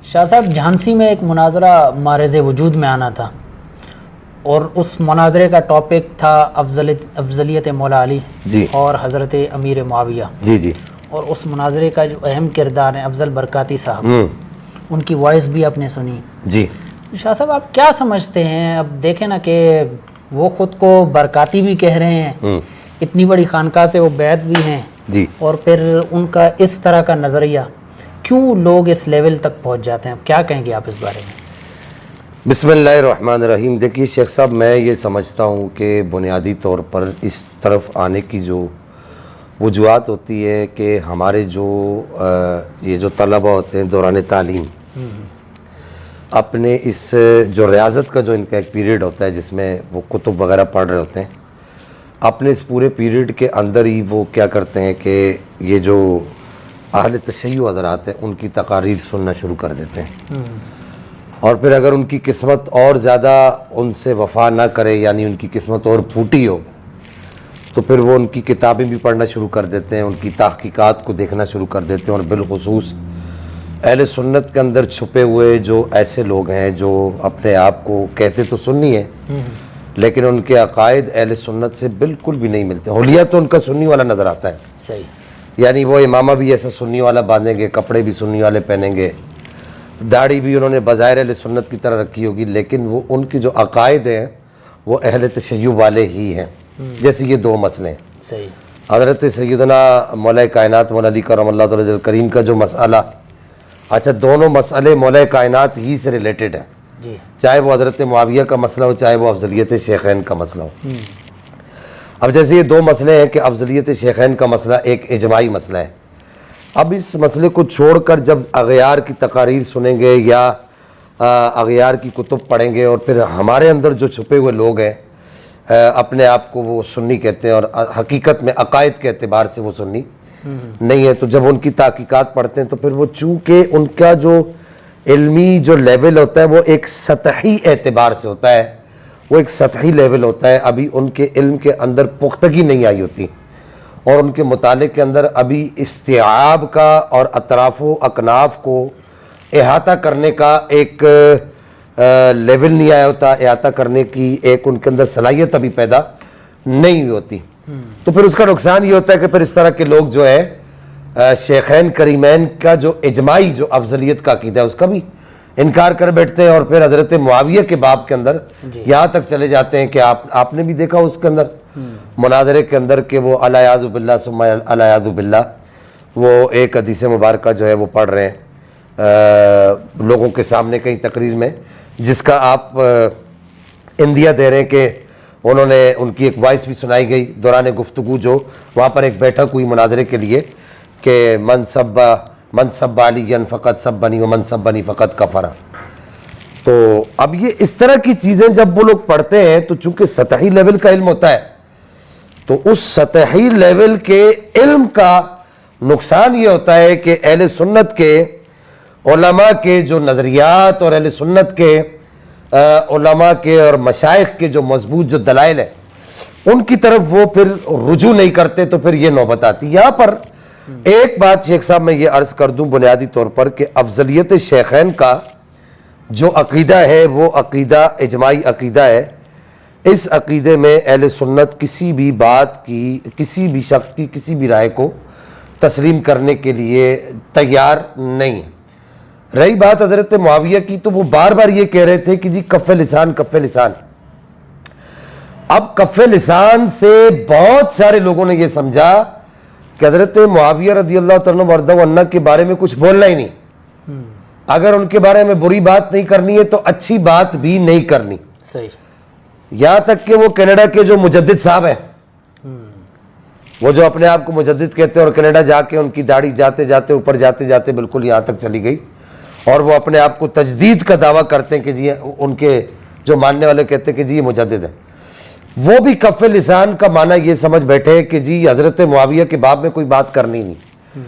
شاہ صاحب جھانسی میں ایک مناظرہ معرض وجود میں آنا تھا اور اس مناظرے کا ٹاپک تھا افضلیت مولا علی جی اور حضرت امیر معاویہ جی جی اور اس مناظرے کا جو اہم کردار ہے افضل برکاتی صاحب، ان کی وائس بھی آپ نے سنی جی شاہ صاحب آپ کیا سمجھتے ہیں؟ اب دیکھیں نا کہ وہ خود کو برکاتی بھی کہہ رہے ہیں، اتنی بڑی خانقاہ سے وہ بیعت بھی ہیں جی اور پھر ان کا اس طرح کا نظریہ، کیوں لوگ اس لیول تک پہنچ جاتے ہیں؟ کیا کہیں گے آپ اس بارے میں؟ بسم اللہ الرحمن الرحیم۔ دیکھیے شیخ صاحب، میں یہ سمجھتا ہوں کہ بنیادی طور پر اس طرف آنے کی جو وجوہات ہوتی ہے کہ ہمارے یہ جو طلبہ ہوتے ہیں دوران تعلیم، اپنے اس جو ریاضت کا جو ان کا ایک پیریڈ ہوتا ہے جس میں وہ کتب وغیرہ پڑھ رہے ہوتے ہیں، اپنے اس پورے پیریڈ کے اندر ہی وہ کیا کرتے ہیں کہ یہ جو اہل تشیع حضرات ہیں ان کی تقاریر سننا شروع کر دیتے ہیں، اور پھر اگر ان کی قسمت اور زیادہ ان سے وفا نہ کرے، یعنی ان کی قسمت اور پھوٹی ہو، تو پھر وہ ان کی کتابیں بھی پڑھنا شروع کر دیتے ہیں، ان کی تحقیقات کو دیکھنا شروع کر دیتے ہیں، اور بالخصوص اہل سنت کے اندر چھپے ہوئے جو ایسے لوگ ہیں جو اپنے آپ کو کہتے تو سنی ہیں لیکن ان کے عقائد اہل سنت سے بالکل بھی نہیں ملتے۔ حلیہ تو ان کا سنی والا نظر آتا ہے، صحیح، یعنی وہ امامہ بھی ایسا سنی والا باندھیں گے، کپڑے بھی سنی والے پہنیں گے، داڑھی بھی انہوں نے بظاہر اہل سنت کی طرح رکھی ہوگی، لیکن وہ ان کی جو عقائد ہیں وہ اہل تشیع والے ہی ہیں۔ جیسے یہ دو مسئلے ہیں، صحیح، حضرت سیدنا مولا کائنات مولا علی کرم اللہ تعالی کریم کا جو مسئلہ، اچھا دونوں مسئلے مولا کائنات ہی سے ریلیٹڈ ہیں، جی، چاہے وہ حضرت معاویہ کا مسئلہ ہو چاہے وہ افضلیت شیخین کا مسئلہ ہو۔ اب جیسے یہ دو مسئلے ہیں کہ افضلیت شیخین کا مسئلہ ایک اجماعی مسئلہ ہے، اب اس مسئلے کو چھوڑ کر جب اغیار کی تقاریر سنیں گے یا اغیار کی کتب پڑھیں گے، اور پھر ہمارے اندر جو چھپے ہوئے لوگ ہیں اپنے آپ کو وہ سنی کہتے ہیں اور حقیقت میں عقائد کے اعتبار سے وہ سنی نہیں ہے، تو جب ان کی تحقیقات پڑھتے ہیں تو پھر وہ چونکہ ان کا جو علمی جو لیول ہوتا ہے وہ ایک سطحی اعتبار سے ہوتا ہے، وہ ایک سطحی لیول ہوتا ہے، ابھی ان کے علم کے اندر پختگی نہیں آئی ہوتی، اور ان کے مطالعے کے اندر ابھی استیعاب کا اور اطراف و اکناف کو احاطہ کرنے کا ایک لیول نہیں آیا ہوتا، احاطہ کرنے کی ایک ان کے اندر صلاحیت ابھی پیدا نہیں ہوئی ہوتی، تو پھر اس کا نقصان یہ ہوتا ہے کہ پھر اس طرح کے لوگ جو ہے شیخین کریمین کا جو اجماعی جو افضلیت کا عقیدہ ہے اس کا بھی انکار کر بیٹھتے ہیں، اور پھر حضرت معاویہ کے باب کے اندر یہاں تک چلے جاتے ہیں کہ آپ نے بھی دیکھا اس کے اندر مناظرے کے اندر کہ وہ الیاذ باللہ ثم الیاذ باللہ وہ ایک حدیث مبارکہ جو ہے وہ پڑھ رہے ہیں لوگوں کے سامنے کہیں تقریر میں، جس کا آپ اندیا دے رہے ہیں کہ انہوں نے ان کی ایک وائس بھی سنائی گئی دوران گفتگو جو وہاں پر ایک بیٹھک ہوئی مناظرے کے لیے کہ من سب علی فقط سبنی ومن سبنی فقط کفر۔ تو اب یہ اس طرح کی چیزیں جب وہ لوگ پڑھتے ہیں تو چونکہ سطحی لیول کا علم ہوتا ہے، تو اس سطحی لیول کے علم کا نقصان یہ ہوتا ہے کہ اہل سنت کے علماء کے جو نظریات اور اہل سنت کے علماء کے اور مشائخ کے جو مضبوط جو دلائل ہیں ان کی طرف وہ پھر رجوع نہیں کرتے، تو پھر یہ نوبت آتی۔ یہاں پر ایک بات شیخ صاحب میں یہ عرض کر دوں بنیادی طور پر کہ افضلیت شیخین کا جو عقیدہ ہے وہ عقیدہ اجماعی عقیدہ ہے، اس عقیدے میں اہل سنت کسی بھی بات کی، کسی بھی شخص کی کسی بھی رائے کو تسلیم کرنے کے لیے تیار نہیں ہے۔ رہی بات حضرت معاویہ کی، تو وہ بار بار یہ کہہ رہے تھے کہ جی کف لسان کف لسان۔ اب کف لسان سے بہت سارے لوگوں نے یہ سمجھا کہ حضرت معاویہ رضی اللہ تعالیٰ وردہ عنہ کے بارے میں کچھ بولنا ہی نہیں، اگر ان کے بارے میں بری بات نہیں کرنی ہے تو اچھی بات بھی نہیں کرنی۔ صحیح، یہاں تک کہ وہ کینیڈا کے جو مجدد صاحب ہیں، وہ جو اپنے آپ کو مجدد کہتے ہیں، اور کینیڈا جا کے ان کی داڑھی جاتے جاتے اوپر جاتے جاتے بالکل یہاں تک چلی گئی، اور وہ اپنے آپ کو تجدید کا دعویٰ کرتے ہیں کہ جی ان کے جو ماننے والے کہتے ہیں کہ جی یہ مجدد ہے، وہ بھی کف لسان کا معنی یہ سمجھ بیٹھے کہ جی حضرت معاویہ کے باب میں کوئی بات کرنی نہیں۔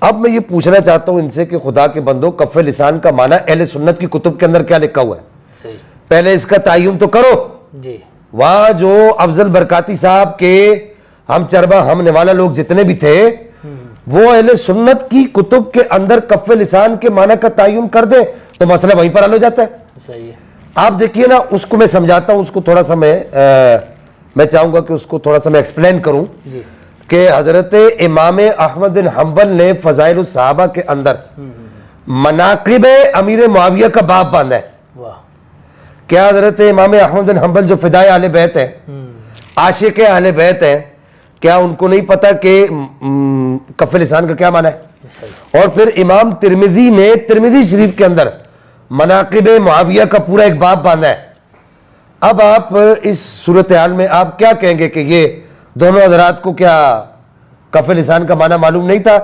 اب میں یہ پوچھنا چاہتا ہوں ان سے کہ خدا کے بندو، کف لسان کا معنی اہل سنت کی کتب کے اندر کیا لکھا ہوا ہے؟ صحیح، پہلے اس کا تعین تو کرو۔ جی، وہاں جو افضل برکاتی صاحب کے ہم چربہ ہم نوالا لوگ جتنے بھی تھے وہ اہل سنت کی کتب کے اندر کف لسان کے معنی کا تعین کر دیں تو مسئلہ وہیں پر حل ہو جاتا ہے. صحیح ہے. آپ دیکھیے نا, اس کو میں سمجھاتا ہوں, اس کو تھوڑا سا میں چاہوں گا کہ اس کو تھوڑا سا میں ایکسپلین کروں کہ حضرت امام احمد بن حنبل نے فضائل الصحابہ کے اندر مناقب امیر معاویہ کا باب باندھا ہے. کیا حضرت امام احمد بن حنبل جو فدائے اہل بیت ہیں, عاشق اہل بیت ہیں, کیا ان کو نہیں پتا کہ کف لسان کا کیا معنی ہے؟ اور پھر امام ترمذی نے ترمذی شریف کے اندر مناقب معاویہ کا پورا ایک باب باندھا ہے. اب آپ اس صورتحال میں آپ کیا کہیں گے کہ یہ دونوں حضرات کو کیا کف لسان کا معنی معلوم نہیں تھا؟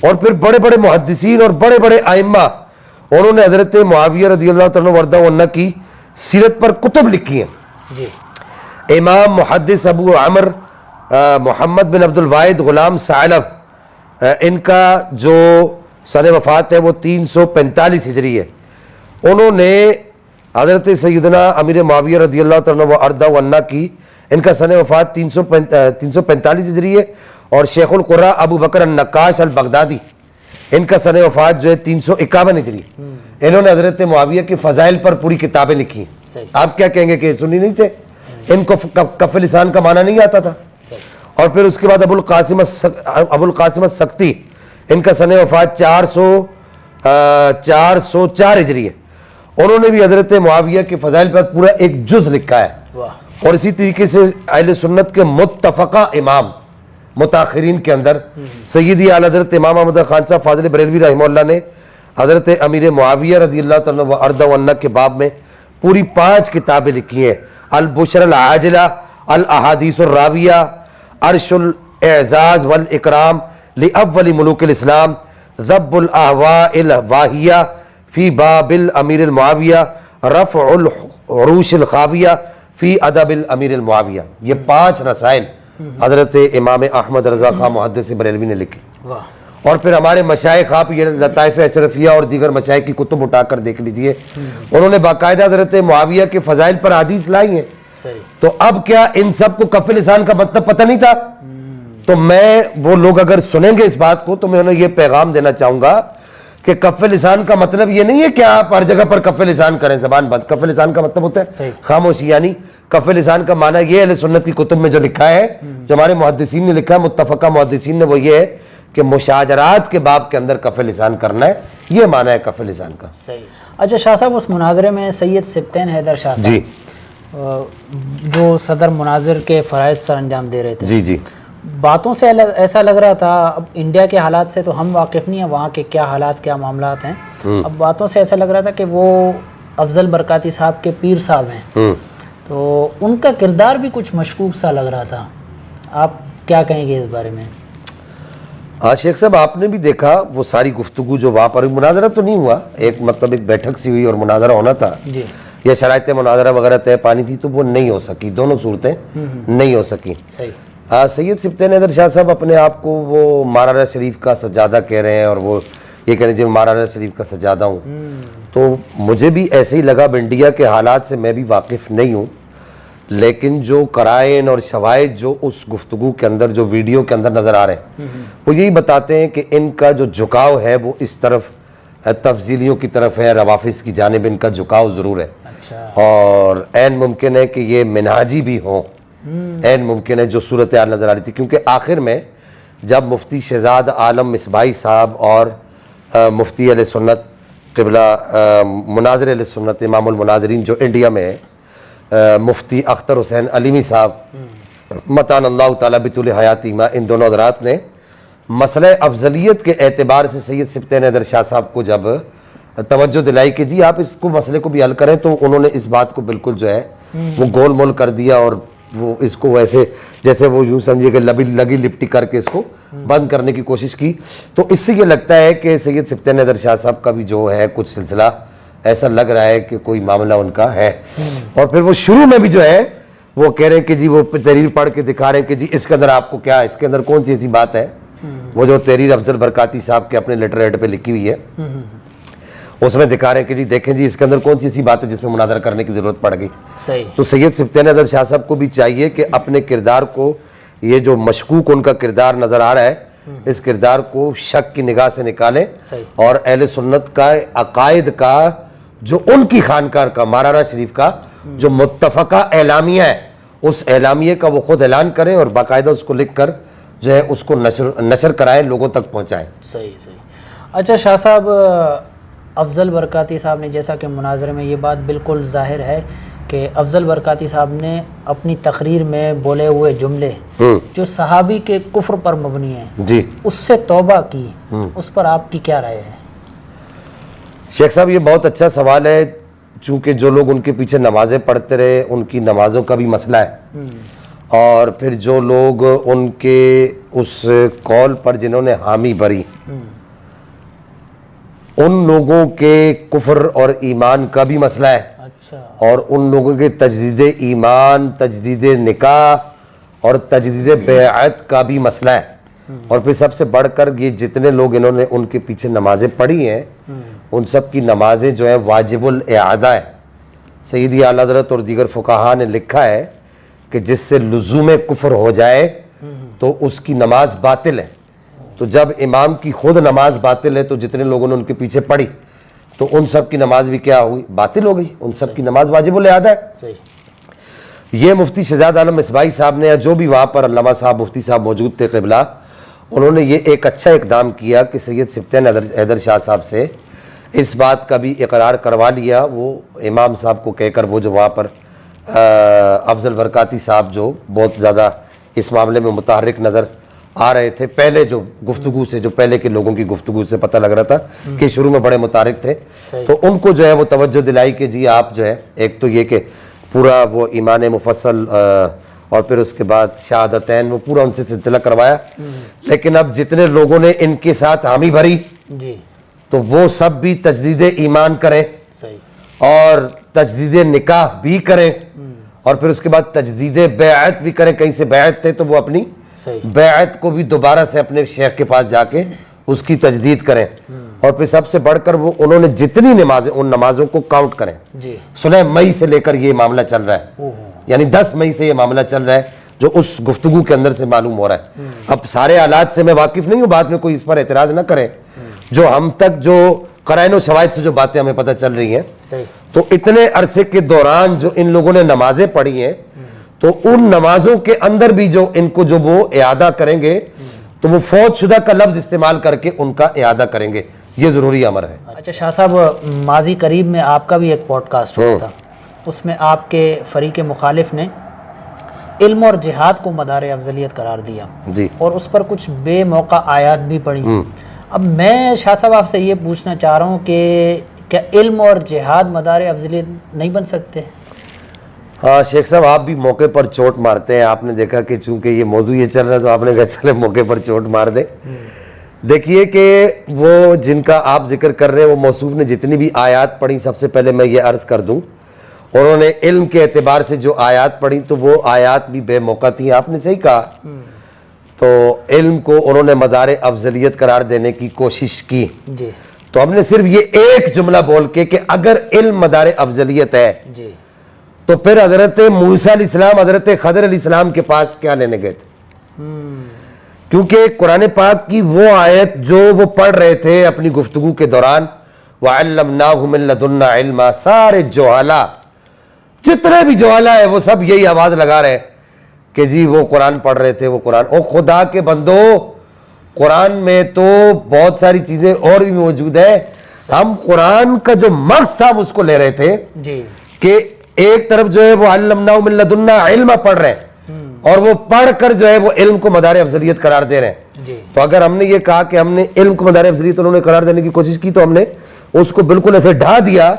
اور پھر بڑے بڑے محدثین اور بڑے بڑے ائمہ انہوں نے حضرت معاویہ رضی اللہ تعالیٰ وردہ عنہ کی سیرت پر کتب لکھی ہیں. امام محدث ابو عمر محمد بن عبد الواحد غلام ثعلب, ان کا جو سن وفات ہے وہ 345 ہجری ہے. انہوں نے حضرت سیدنا امیر معاویہ رضی اللہ تعالیٰ وردہ عنہ کی, ان کا سن وفات 345 ہجری ہے. اور شیخ القراء ابو بکر النقاش البغدادی, ان کا سن وفات جو ہے 351 ہجری. انہوں نے حضرت معاویہ کے فضائل پر پوری کتابیں لکھی. آپ کیا کہیں گے کہ سنی نہیں تھے؟ ان کو کف لسان کا معنی نہیں آتا تھا. اور پھر اس کے بعد ابو القاسم السکتی, ان کا سن وفات 404 ہجری ہے. انہوں نے بھی حضرت معاویہ کے فضائل پر پورا ایک جز لکھا ہے. اور اسی طریقے سے اہل سنت کے متفقہ امام متاخرین کے اندر سیدی اعلی حضرت امام احمد خان صاحب فاضل بریلوی رحمہ اللہ نے حضرت امیر معاویہ رضی اللہ تعالیٰ وردہ عنہ کے باب میں پوری 5 کتابیں لکھی ہیں. البشر العاجلہ, الاحادیث الراویہ, عرش الاعزاز والاکرام لاول ملوک الاسلام, ذب الاہواء الواہیہ فی باب الامیر المعاویہ, رفع العروش الخاویہ فی ادب الامیر المعاویہ. یہ 5 رسائل حضرت امام احمد رضا خان محدث بریلوی نے لکھی. اور پھر ہمارے مشائخ, آپ یہ لطائف اشرفیہ اور دیگر مشائخ کی کتب اٹھا کر دیکھ لیجئے, انہوں نے باقاعدہ حضرت معاویہ کے فضائل پر حدیث لائی ہیں. تو اب کیا ان سب کو کف لسان کا مطلب پتہ نہیں تھا؟ تو میں, وہ لوگ اگر سنیں گے اس بات کو تو میں انہیں یہ پیغام دینا چاہوں گا کہ کف لسان کا مطلب یہ نہیں ہے کہ آپ ہر جگہ پر کف لسان کریں, زبان بند. کف لسان کا مطلب ہوتا ہے خاموشی. یعنی کف لسان کا معنی یہ اہل سنت کی کتب میں جو لکھا ہے, جو ہمارے محدثین نے لکھا ہے, متفقہ محدثین نے, وہ یہ ہے کہ مشاجرات کے باب کے اندر کف لسان کرنا ہے. یہ معنی ہے کف لسان کا. اچھا شاہ صاحب, اس مناظرے میں سید سبطین حیدر شاہ صاحب جو صدر مناظر کے فرائض سر انجام دے رہے تھے, جی باتوں سے ایسا لگ رہا تھا, اب انڈیا کے حالات سے تو ہم واقف نہیں ہیں, وہاں کے کیا حالات کیا معاملات ہیں, اب باتوں سے ایسا لگ رہا تھا کہ وہ افضل برکاتی صاحب کے پیر صاحب ہیں, تو ان کا کردار بھی کچھ مشکوک سا لگ رہا تھا. آپ کیا کہیں گے اس بارے میں؟ ہاں شیخ صاحب, آپ نے بھی دیکھا وہ ساری گفتگو جو وہاں پر, مناظرہ تو نہیں ہوا, ایک مطلب ایک بیٹھک سی ہوئی اور مناظرہ ہونا تھا, یا شرائط مناظرہ وغیرہ طے پانی تھی, تو وہ نہیں ہو سکی. دونوں صورتیں نہیں ہو سکی. سید سبطین حیدر شاہ صاحب اپنے آپ کو وہ مارارہ شریف کا سجادہ کہہ رہے ہیں, اور وہ یہ کہہ رہے ہیں جی مارارہ شریف کا سجادہ ہوں. تو مجھے بھی ایسے ہی لگا, انڈیا کے حالات سے میں بھی واقف نہیں ہوں, لیکن جو قرائن اور شواہد جو اس گفتگو کے اندر, جو ویڈیو کے اندر نظر آ رہے ہیں, وہ یہی بتاتے ہیں کہ ان کا جو جھکاؤ ہے وہ اس طرف تفضیلیوں کی طرف ہے, روافظ کی جانب ان کا جھکاؤ ضرور ہے. اور عین ممکن ہے کہ یہ منہاجی بھی ہوں, عین ممکن ہے جو صورتحال نظر آ رہی تھی. کیونکہ آخر میں جب مفتی شہزاد عالم مصباحی صاحب اور مفتی اہل سنت قبلہ مناظر اہل سنت امام المناظرین جو انڈیا میں ہے, مفتی اختر حسین علیمی صاحب متان اللہ تعالیٰ بطول حیاتی ما, ان دونوں حضرات نے مسئلہ افضلیت کے اعتبار سے سید سبطین حیدر شاہ صاحب کو جب توجہ دلائی کہ جی آپ اس کو مسئلے کو بھی حل کریں, تو انہوں نے اس بات کو بالکل جو ہے وہ گول مول کر دیا, اور وہ اس کو ویسے جیسے وہ یوں سمجھے کہ لگی لپٹی کر کے اس کو بند کرنے کی کوشش کی. تو اس سے یہ لگتا ہے کہ سید سبطین حیدر شاہ صاحب کا بھی جو ہے کچھ سلسلہ ایسا لگ رہا ہے کہ کوئی معاملہ ان کا ہے. اور پھر وہ شروع میں بھی جو ہے وہ کہہ رہے ہیں کہ جی وہ تحریر پڑھ کے دکھا رہے ہیں کہ جی اس کے اندر آپ کو کیا, اس کے اندر کون سی ایسی بات ہے, وہ جو تحریر افضل برکاتی صاحب کے اپنے لیٹر ہیڈ پہ لکھی ہوئی ہے, اس میں دکھا رہے ہیں کہ جی دیکھیں جی اس کے اندر کون سی ایسی بات ہے جس میں مناظرہ کرنے کی ضرورت پڑ گئی. تو سید سبطین حیدر شاہ صاحب کو بھی چاہیے کہ اپنے کردار کو, یہ جو مشکوک ان کا کردار نظر آ رہا ہے, اس کردار کو شک کی نگاہ سے نکالیں صحیح۔ اور اہل سنت کا عقائد کا جو ان کی خانقاہ کا مارانہ شریف کا جو متفقہ اعلامیہ ہے اس اعلامیے کا وہ خود اعلان کریں اور باقاعدہ اس کو لکھ کر جو ہے اس کو نشر کرائیں، لوگوں تک پہنچائیں۔ صحیح صحیح۔ اچھا شاہ صاحب، افضل برکاتی صاحب نے جیسا کہ مناظرے میں یہ بات بالکل ظاہر ہے کہ افضل برکاتی صاحب نے اپنی تقریر میں بولے ہوئے جملے جو صحابی کے کفر پر مبنی ہیں جی اس سے توبہ کی، اس پر آپ کی کیا رائے ہے؟ شیخ صاحب یہ بہت اچھا سوال ہے، چونکہ جو لوگ ان کے پیچھے نمازیں پڑھتے رہے ان کی نمازوں کا بھی مسئلہ ہے، اور پھر جو لوگ ان کے اس قول پر جنہوں نے حامی بھری ان لوگوں کے کفر اور ایمان کا بھی مسئلہ ہے، اچھا، اور ان لوگوں کے تجدید ایمان، تجدید نکاح اور تجدید بیعت کا بھی مسئلہ ہے، اور پھر سب سے بڑھ کر یہ جتنے لوگ انہوں نے ان کے پیچھے نمازیں پڑھی ہیں ان سب کی نمازیں جو ہے واجب الاعادہ ہے۔ سیدی اعلیٰ حضرت اور دیگر فقہا نے لکھا ہے کہ جس سے لزوم کفر ہو جائے تو اس کی نماز باطل ہے، تو جب امام کی خود نماز باطل ہے تو جتنے لوگوں نے ان کے پیچھے پڑھی تو ان سب کی نماز بھی کیا ہوئی؟ باطل ہو گئی، ان سب کی نماز واجب الاعادہ ہے۔ صحیح۔ یہ مفتی شہزاد عالم مصباحی صاحب نے یا جو بھی وہاں پر علامہ صاحب مفتی صاحب موجود تھے قبلہ، انہوں نے یہ ایک اچھا اقدام کیا کہ سید سبطین حیدر شاہ صاحب سے اس بات کا بھی اقرار کروا لیا، وہ امام صاحب کو کہہ کر وہ جو وہاں پر افضل برکاتی صاحب جو بہت زیادہ اس معاملے میں متحرک نظر آ رہے تھے، پہلے جو گفتگو سے، جو پہلے کے لوگوں کی گفتگو سے پتہ لگ رہا تھا کہ شروع میں بڑے متحرک تھے، تو ان کو جو ہے وہ توجہ دلائی کہ جی آپ جو ہے ایک تو یہ کہ پورا وہ ایمان مفصل اور پھر اس کے بعد شہادتین وہ پورا ان سے سلسلہ کروایا، لیکن اب جتنے لوگوں نے ان کے ساتھ حامی بھری جی تو وہ سب بھی تجدید ایمان کریں صحیح اور تجدید نکاح بھی کریں اور پھر اس کے بعد تجدید بیعت بھی کریں۔ کہیں سے بیعت تھے تو وہ اپنی صحیح بیعت کو بھی دوبارہ سے اپنے شیخ کے پاس جا کے اس کی تجدید کریں، اور پھر سب سے بڑھ کر وہ انہوں نے جتنی نمازیں ان نمازوں کو کاؤنٹ کریں۔ جی 16 مئی سے لے کر یہ معاملہ چل رہا ہے، یعنی 10 مئی سے یہ معاملہ چل رہا ہے جو اس گفتگو کے اندر سے معلوم ہو رہا ہے۔ اب سارے حالات سے میں واقف نہیں ہوں، بعد میں کوئی اس پر اعتراض نہ کریں، جو ہم تک جو قرائن و شواہد سے جو باتیں ہمیں پتہ چل رہی ہیں، صحیح تو اتنے عرصے کے دوران جو ان لوگوں نے نمازیں پڑھی ہیں تو ان نمازوں کے اندر بھی جو ان کو جو وہ اعادہ کریں گے تو وہ فوت شدہ کا لفظ استعمال کر کے ان کا اعادہ کریں گے، یہ ضروری امر ہے۔ اچھا شاہ صاحب، ماضی قریب میں آپ کا بھی ایک پوڈ کاسٹ ہوا تھا، اس میں آپ کے فریق مخالف نے علم اور جہاد کو مدار افضلیت قرار دیا جی اور اس پر کچھ بے موقع آیات بھی پڑھی۔ اب میں شاہ صاحب آپ سے یہ پوچھنا چاہ رہا ہوں کہ کیا علم اور جہاد مدار افضلیت نہیں بن سکتے؟ ہاں شیخ صاحب آپ بھی موقع پر چوٹ مارتے ہیں، آپ نے دیکھا کہ چونکہ یہ موضوع یہ چل رہا ہے تو آپ نے کہا چلے موقع پر چوٹ مار دیں۔ دیکھیے کہ وہ جن کا آپ ذکر کر رہے ہیں وہ موصوف نے جتنی بھی آیات پڑھی، سب سے پہلے میں یہ عرض کر دوں انہوں نے علم کے اعتبار سے جو آیات پڑھی تو وہ آیات بھی بے موقع تھیں، آپ نے صحیح کہا۔ تو علم کو انہوں نے مدار افضلیت قرار دینے کی کوشش کی، جی تو ہم نے صرف یہ ایک جملہ بول کے کہ اگر علم مدار افضلیت ہے جی تو پھر حضرت موسیٰ علیہ السلام حضرت خضر علیہ السلام کے پاس کیا لینے گئے تھے؟ کیونکہ قرآن پاک کی وہ آیت جو وہ پڑھ رہے تھے اپنی گفتگو کے دوران وَعَلَّمْنَاهُ مِن لَدُنَّا عِلْمًا، سارے جوہلا جتنے بھی جوہلا ہے وہ سب یہی آواز لگا رہے کہ جی وہ قرآن پڑھ رہے تھے، وہ قرآن۔ او خدا کے بندو، قرآن میں تو بہت ساری چیزیں اور بھی موجود ہیں، ہم قرآن کا جو مغز تھا اس کو لے رہے تھے جی کہ ایک طرف جو ہے وہ علمناہ من لدنا علم پڑھ رہے ہیں اور وہ پڑھ کر جو ہے وہ علم کو مدار افضلیت قرار دے رہے ہیں۔ جی تو اگر ہم نے یہ کہا کہ ہم نے علم کو مدار افضلیت انہوں نے قرار دینے کی کوشش کی تو ہم نے اس کو بالکل ایسے ڈھا دیا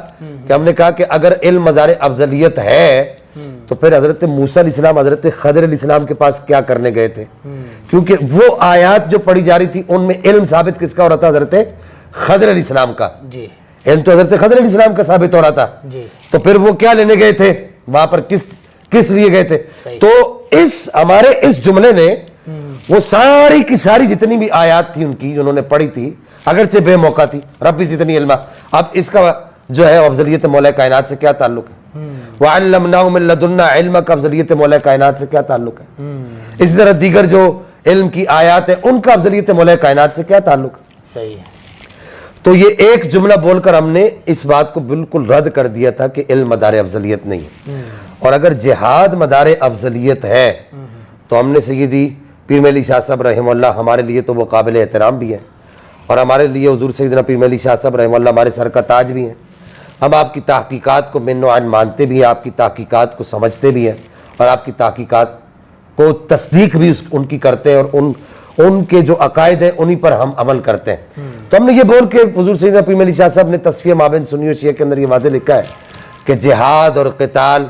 کہ ہم نے کہا کہ اگر علم مدار افضلیت ہے تو پھر حضرت موسیٰ علیہ السلام حضرت خضر علیہ السلام کے پاس کیا کرنے گئے تھے؟ کیونکہ وہ آیات جو پڑھی جا رہی تھی ان میں علم ثابت کس کا ہو رہا تھا؟ حضرت خضر علیہ السلام کا۔ جی علم تو حضرت خضر علیہ السلام کا ثابت ہو رہا تھا، جی تو پھر وہ کیا لینے گئے تھے وہاں پر، کس لیے گئے تھے؟ تو ہمارے اس جملے نے وہ ساری کی ساری جتنی بھی آیات تھی ان کی انہوں نے پڑھی تھی، اگرچہ بے موقع تھی، ربی زدنی علما، اب اس کا جو ہے افضلیت مولا کائنات سے کیا تعلق ہے؟ وَعَلَّمْنَاهُ مِن لَدُنَّا عِلْمًا کا افضلیت مولا کائنات سے کیا تعلق ہے؟ اسی طرح دیگر جو علم کی آیات ہیں، ان کا افضلیت مولا کائنات سے کیا تعلق؟ صحیح ہے. تو یہ ایک جملہ بول کر ہم نے اس بات کو بالکل رد کر دیا تھا کہ علم مدار افضلیت نہیں ہے. اور اگر جہاد مدار افضلیت ہے تو ہم نے سیدی پیر مہر علی شاہ صاحب رحمہ اللہ ہمارے لیے تو وہ قابل احترام بھی ہے، اور ہمارے لیے حضور سیدنا پیر مہر علی شاہ صاحب رحمہ اللہ ہمارے سر کا تاج بھی ہیں. ہم آپ کی تحقیقات کو من و عین مانتے بھی ہیں، آپ کی تحقیقات کو سمجھتے بھی ہیں، اور آپ کی تحقیقات کو تصدیق بھی ان کی کرتے ہیں، اور ان کے جو عقائد ہیں انہی پر ہم عمل کرتے ہیں. تو ہم نے یہ بول کے حضور سیدنا پیر مہر علی شاہ صاحب نے تصفیہ مابین سنی و شیعہ کے اندر یہ واضح لکھا ہے کہ جہاد اور قتال،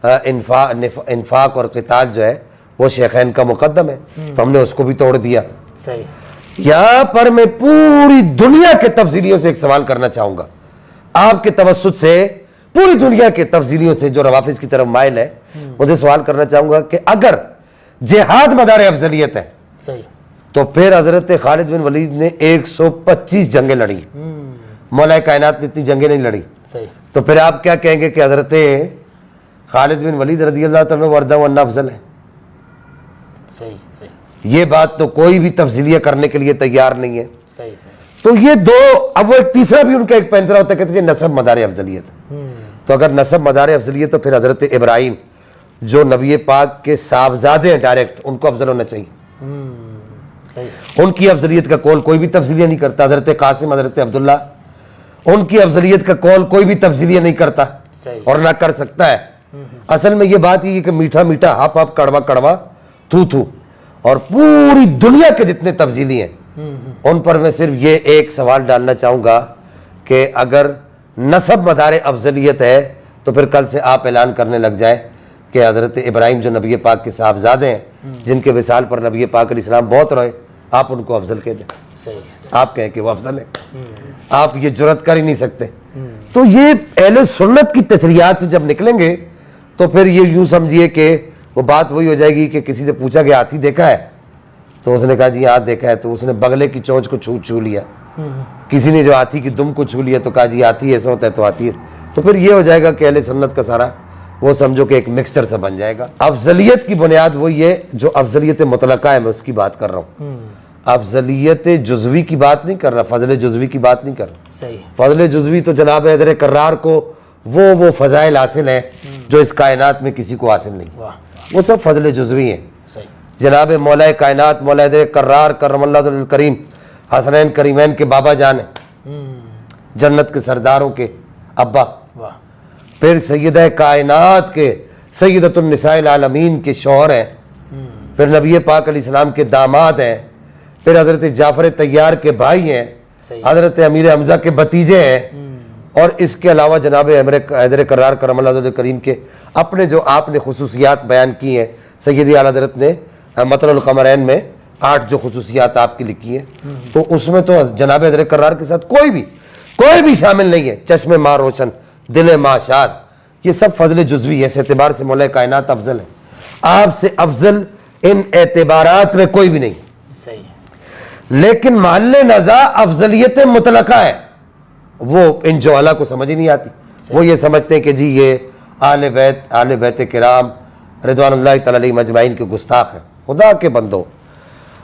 انفاق اور قتال جو ہے وہ شیخین کا مقدم ہے. تو ہم نے اس کو بھی توڑ دیا. صحیح. یہاں پر میں پوری دنیا کے تفضیلیوں سے ایک سوال کرنا چاہوں گا، آپ کے توسط سے پوری دنیا کے تفضیلیوں سے جو روافظ کی طرف مائل ہے مجھے سوال کرنا چاہوں گا کہ اگر جہاد مدار افضلیت ہے صحیح تو پھر حضرت خالد بن ولید نے 125 جنگیں لڑی، مولا کائنات نے اتنی جنگیں نہیں لڑی. صحیح. تو پھر آپ کیا کہیں گے کہ حضرت خالد بن ولید رضی اللہ تعالیٰ وردہ ون افضل ہے؟ صحیح. یہ بات تو کوئی بھی تفضیلیہ کرنے کے لیے تیار نہیں ہے. صحیح. صحیح. تو یہ دو، اب وہ ایک تیسرا بھی ان کا ایک پینترا ہوتا ہے، کہتے ہیں نسب مدار افضلیت. تو اگر نسب مدار افضلیت تو پھر حضرت ابراہیم جو نبی پاک کے صاحبزادے ہیں ڈائریکٹ، ان کو افضل ہونا چاہیے. صحیح. ان کی افضلیت کا قول کوئی بھی تفضیلیہ نہیں کرتا. حضرت قاسم، حضرت عبداللہ، ان کی افضلیت کا قول کوئی بھی تفضیلیہ نہیں کرتا صحیح. اور نہ کر سکتا ہے. اصل میں یہ بات یہ کہ میٹھا میٹھا، ہپ ہپ، کڑوا کڑوا، تھو تھو. اور پوری دنیا کے جتنے تفضیلی ہیں ان پر میں صرف یہ ایک سوال ڈالنا چاہوں گا کہ اگر نسب مدار افضلیت ہے تو پھر کل سے آپ اعلان کرنے لگ جائیں کہ حضرت ابراہیم جو نبی پاک کے صاحبزادے ہیں، جن کے وصال پر نبی پاک علیہ السلام بہت روئے، آپ ان کو افضل کہہ دیں. صحیح. آپ کہیں کہ وہ افضل ہے، آپ یہ جرات کر ہی نہیں سکتے. تو یہ اہل سنت کی تشریحات سے جب نکلیں گے تو پھر یہ یوں سمجھیے کہ وہ بات وہی ہو جائے گی کہ کسی سے پوچھا کہ ہاتھی دیکھا ہے، تو اس نے کہا جی ہاتھ دیکھا ہے، تو اس نے بغلے کی چونچ کو چھو لیا. کسی نے جو ہاتھی کی دم کو چھو لیا تو کہا جی ہاتھی ایسا ہوتا ہے تو ہاتھی ہے. تو پھر یہ ہو جائے گا کہ اہل سنت کا سارا وہ سمجھو کہ ایک مکسچر سا بن جائے گا. افضلیت کی بنیاد وہی ہے جو افضلیت مطلقہ ہے، میں اس کی بات کر رہا ہوں. افضلیت جزوی کی بات نہیں کر رہا، فضل جزوی کی بات نہیں کر رہا. صحیح. فضل جزوی تو جناب حیدر کرار کو وہ فضائل حاصل ہیں جو اس کائنات میں کسی کو حاصل نہیں. واہ. وہ سب فضل جزوی ہیں. صحیح. جناب مولا کائنات مولا حیدر کرار کرم اللہ تعالی الکریم حسنین کریمین کے بابا جان ہیں، جنت کے سرداروں کے ابا. واہ. پھر سیدہ کائنات کے سیدۃ النساء العالمین کے شوہر ہیں، پھر نبی پاک علیہ السلام کے داماد ہیں، پھر حضرت جعفر طیار کے بھائی ہیں، صحیح. حضرت امیر حمزہ کے بھتیجے ہیں، اور اس کے علاوہ جناب حیدر کرار کرم اللہ تعالی الکریم کے اپنے جو آپ نے خصوصیات بیان کی ہیں، سیدی اعلیٰ حضرت نے مطلع القمرین میں 8 جو خصوصیات آپ کی لکھی ہیں، تو اس میں تو جناب حیدر کرار کے ساتھ کوئی بھی شامل نہیں ہے. چشم ماں روشن، دل ماں شاد، یہ سب فضل جزوی ہے. اس اعتبار سے مولا کائنات افضل ہے. آپ سے افضل ان اعتبارات میں کوئی بھی نہیں. صحیح. لیکن محل نزاع افضلیت مطلقہ ہے، وہ ان جوہلا کو سمجھ ہی نہیں آتی. وہ یہ سمجھتے ہیں کہ جی یہ آل بیت کرام رضوان اللہ تعالی علیہم اجمعین کے گستاخ ہیں. خدا کے بندو،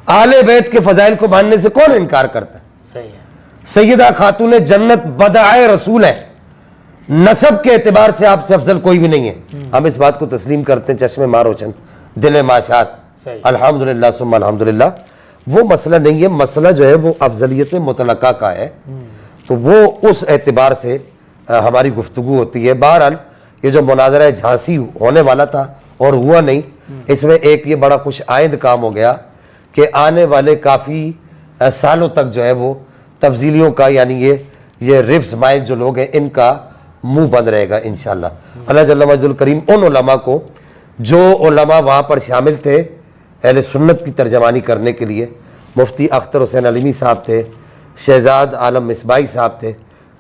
آل بیت کے فضائل کو ماننے سے کون انکار کرتا ہے؟ صحیح ہے. سیدہ خاتون جنت بدعائے رسول ہے، نسب کے اعتبار سے آپ سے افضل کوئی بھی نہیں ہے. ہم اس بات کو تسلیم کرتے ہیں. چشم ماں روشن، دل ماں شاد، صحیح. الحمدللہ ثم الحمدللہ. وہ مسئلہ نہیں ہے، مسئلہ جو ہے وہ افضلیت مطلقہ کا ہے. تو وہ اس اعتبار سے ہماری گفتگو ہوتی ہے. بہرحال یہ جو مناظرہ جھانسی ہونے والا تھا اور ہوا نہیں، اس میں ایک یہ بڑا خوش آئند کام ہو گیا کہ آنے والے کافی سالوں تک جو ہے وہ تفضیلیوں کا، یعنی یہ رفظ مائنڈ جو لوگ ہیں، ان کا منہ بند رہے گا انشاءاللہ. اللہ جل مجد الکریم ان علماء کو، جو علماء وہاں پر شامل تھے اہل سنت کی ترجمانی کرنے کے لیے، مفتی اختر حسین علیمی صاحب تھے، شہزاد عالم مصباحی صاحب تھے،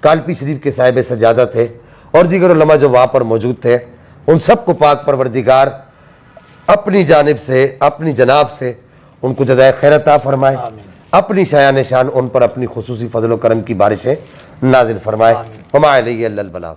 کالپی شریف کے صاحب سجادہ تھے، اور دیگر علماء جو وہاں پر موجود تھے، ان سب کو پاک پروردگار اپنی جانب سے، اپنی جناب سے ان کو جزائے خیر عطا فرمائے، اپنی شایان شان ان پر اپنی خصوصی فضل و کرم کی بارشیں نازل فرمائے. وما علیہ الا البلاغ.